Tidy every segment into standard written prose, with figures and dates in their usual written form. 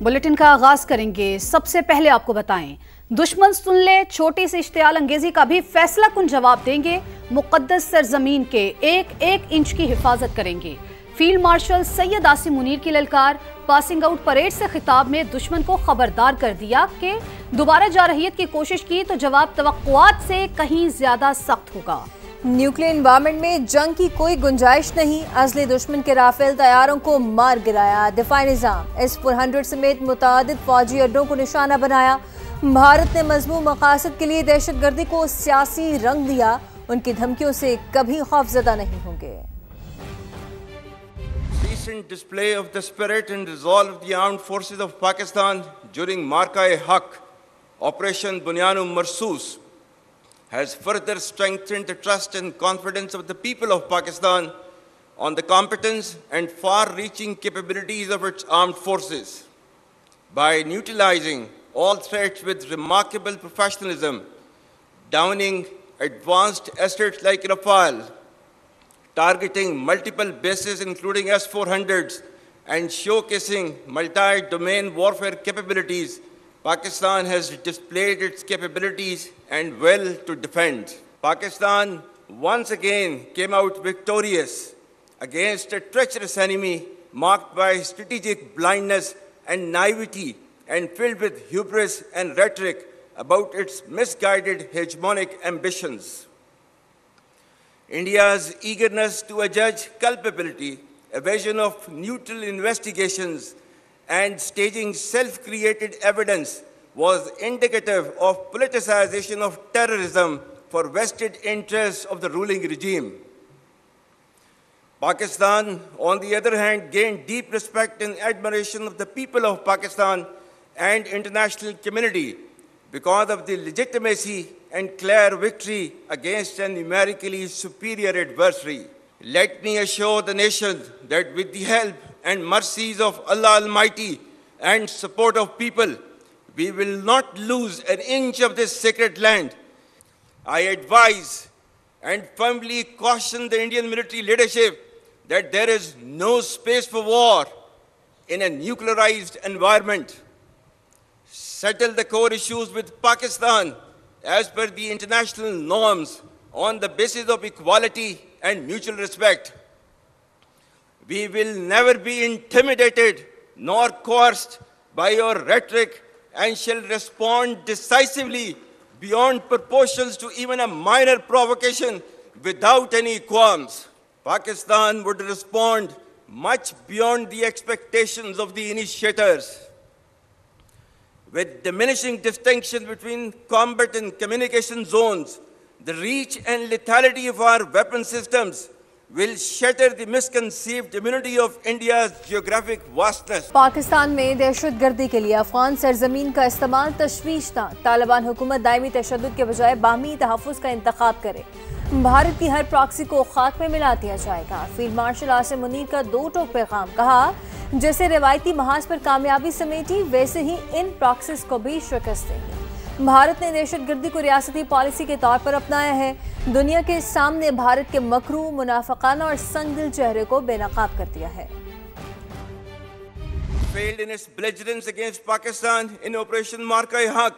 Bulletin का आगाज करेंगे। सबसे पहले आपको बताएं, दुश्मन सुन ले छोटी सी इश्तियाल अंगेजी का भी फैसला कुन जवाब देंगे। मुकद्दस सरजमीन के एक एक इंच की हिफाजत करेंगे। फील्ड मार्शल सैयद आसिम मुनीर की ललकार। पासिंग आउट परेड से खिताब में दुश्मन को खबरदार कर दिया कि दोबारा जारहियत की कोशिश की तो जवाब तवक्कुआत से कहीं ज्यादा सख्त होगा। न्यूक्लियर एनवायरमेंट में जंग की कोई गुंजाइश नहीं। असली दुश्मन के राफेल तैयारों को मार गिराया। दिफाई निजाम S-400 समेत मुतादिद फौजी अड्डों को निशाना बनाया। भारत ने मजमूम मकासद के लिए दहशतगर्दी को सियासी रंग दिया। उनकी धमकियों से कभी खौफजदा नहीं होंगे। Recent display of the spirit and resolve of the armed forces of Pakistan during Marka-e-Haq, Operation Bunyan-u-Marsus, has further strengthened the trust and confidence of the people of Pakistan on the competence and far-reaching capabilities of its armed forces. By neutralizing all threats with remarkable professionalism, downing advanced assets like Rafale, targeting multiple bases including S-400s, and showcasing multi-domain warfare capabilities, Pakistan has displayed its capabilities and will to defend. Pakistan once again came out victorious against a treacherous enemy marked by strategic blindness and naivety and filled with hubris and rhetoric about its misguided hegemonic ambitions. India's eagerness to adjudge culpability, evasion of neutral investigations, and staging self-created evidence was indicative of politicization of terrorism for vested interests of the ruling regime. Pakistan, on the other hand, gained deep respect and admiration of the people of Pakistan and international community because of the legitimacy and clear victory against a numerically superior adversary. Let me assure the nation that with the help and mercies of Allah Almighty and support of people, we will not lose an inch of this sacred land. I advise and firmly caution the Indian military leadership that there is no space for war in a nuclearized environment. Settle the core issues with Pakistan as per the international norms on the basis of equality and mutual respect. We will never be intimidated nor coerced by your rhetoric and shall respond decisively beyond proportions to even a minor provocation without any qualms. Pakistan would respond much beyond the expectations of the initiators. With diminishing distinction between combat and communication zones, the reach and lethality of our weapon systems will shatter the misconceived immunity of India's geographic vastness. Pakistan में दहशतगर्दी के लिए अफगान सरजमीन का इस्तेमाल तशवीशनाक। तालिबान हुकूमत दायमी तशद्दुद के बजाय बाहमी तहफ़्फ़ुज़ का इंतखाब करे। भारत की हर प्रॉक्सी को खाक में मिला दिया जाएगा। फील्ड मार्शल आसिम मुनीर का दो टोक पैगाम। कहा, जैसे रिवायती महाज पर कामयाबी समेटी वैसे ही इन प्रॉक्सीज को भी शिकस्त देंगे। भारत ने दहशतगर्दी को रियासती पॉलिसी के तौर पर अपनाया है। दुनिया के सामने भारत के मकरू, मुनाफिकाना और संगदिल चेहरे को बेनकाब कर दिया है। Failed in its belligerence against Pakistan in Operation Marka-e-Haq,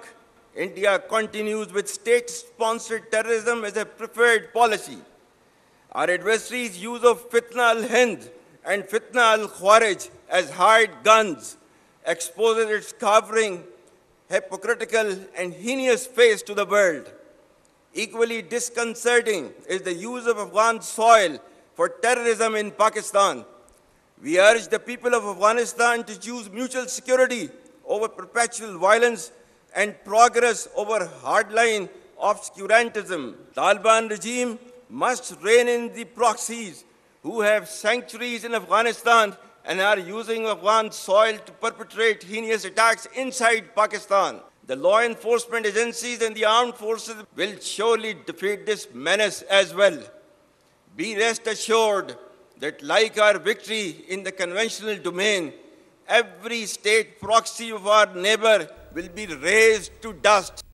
India continues with state-sponsored terrorism as a preferred policy. Our adversaries' use of Fitna al-Hind and Fitna al-Khawarij as hired guns exposes its cowering, hypocritical and heinous face to the world. Equally disconcerting is the use of Afghan soil for terrorism in Pakistan. We urge the people of Afghanistan to choose mutual security over perpetual violence and progress over hardline obscurantism. Taliban regime must rein in the proxies who have sanctuaries in Afghanistan and are using Afghan soil to perpetrate heinous attacks inside Pakistan. The law enforcement agencies and the armed forces will surely defeat this menace as well. Be rest assured that like our victory in the conventional domain, every state proxy of our neighbor will be razed to dust.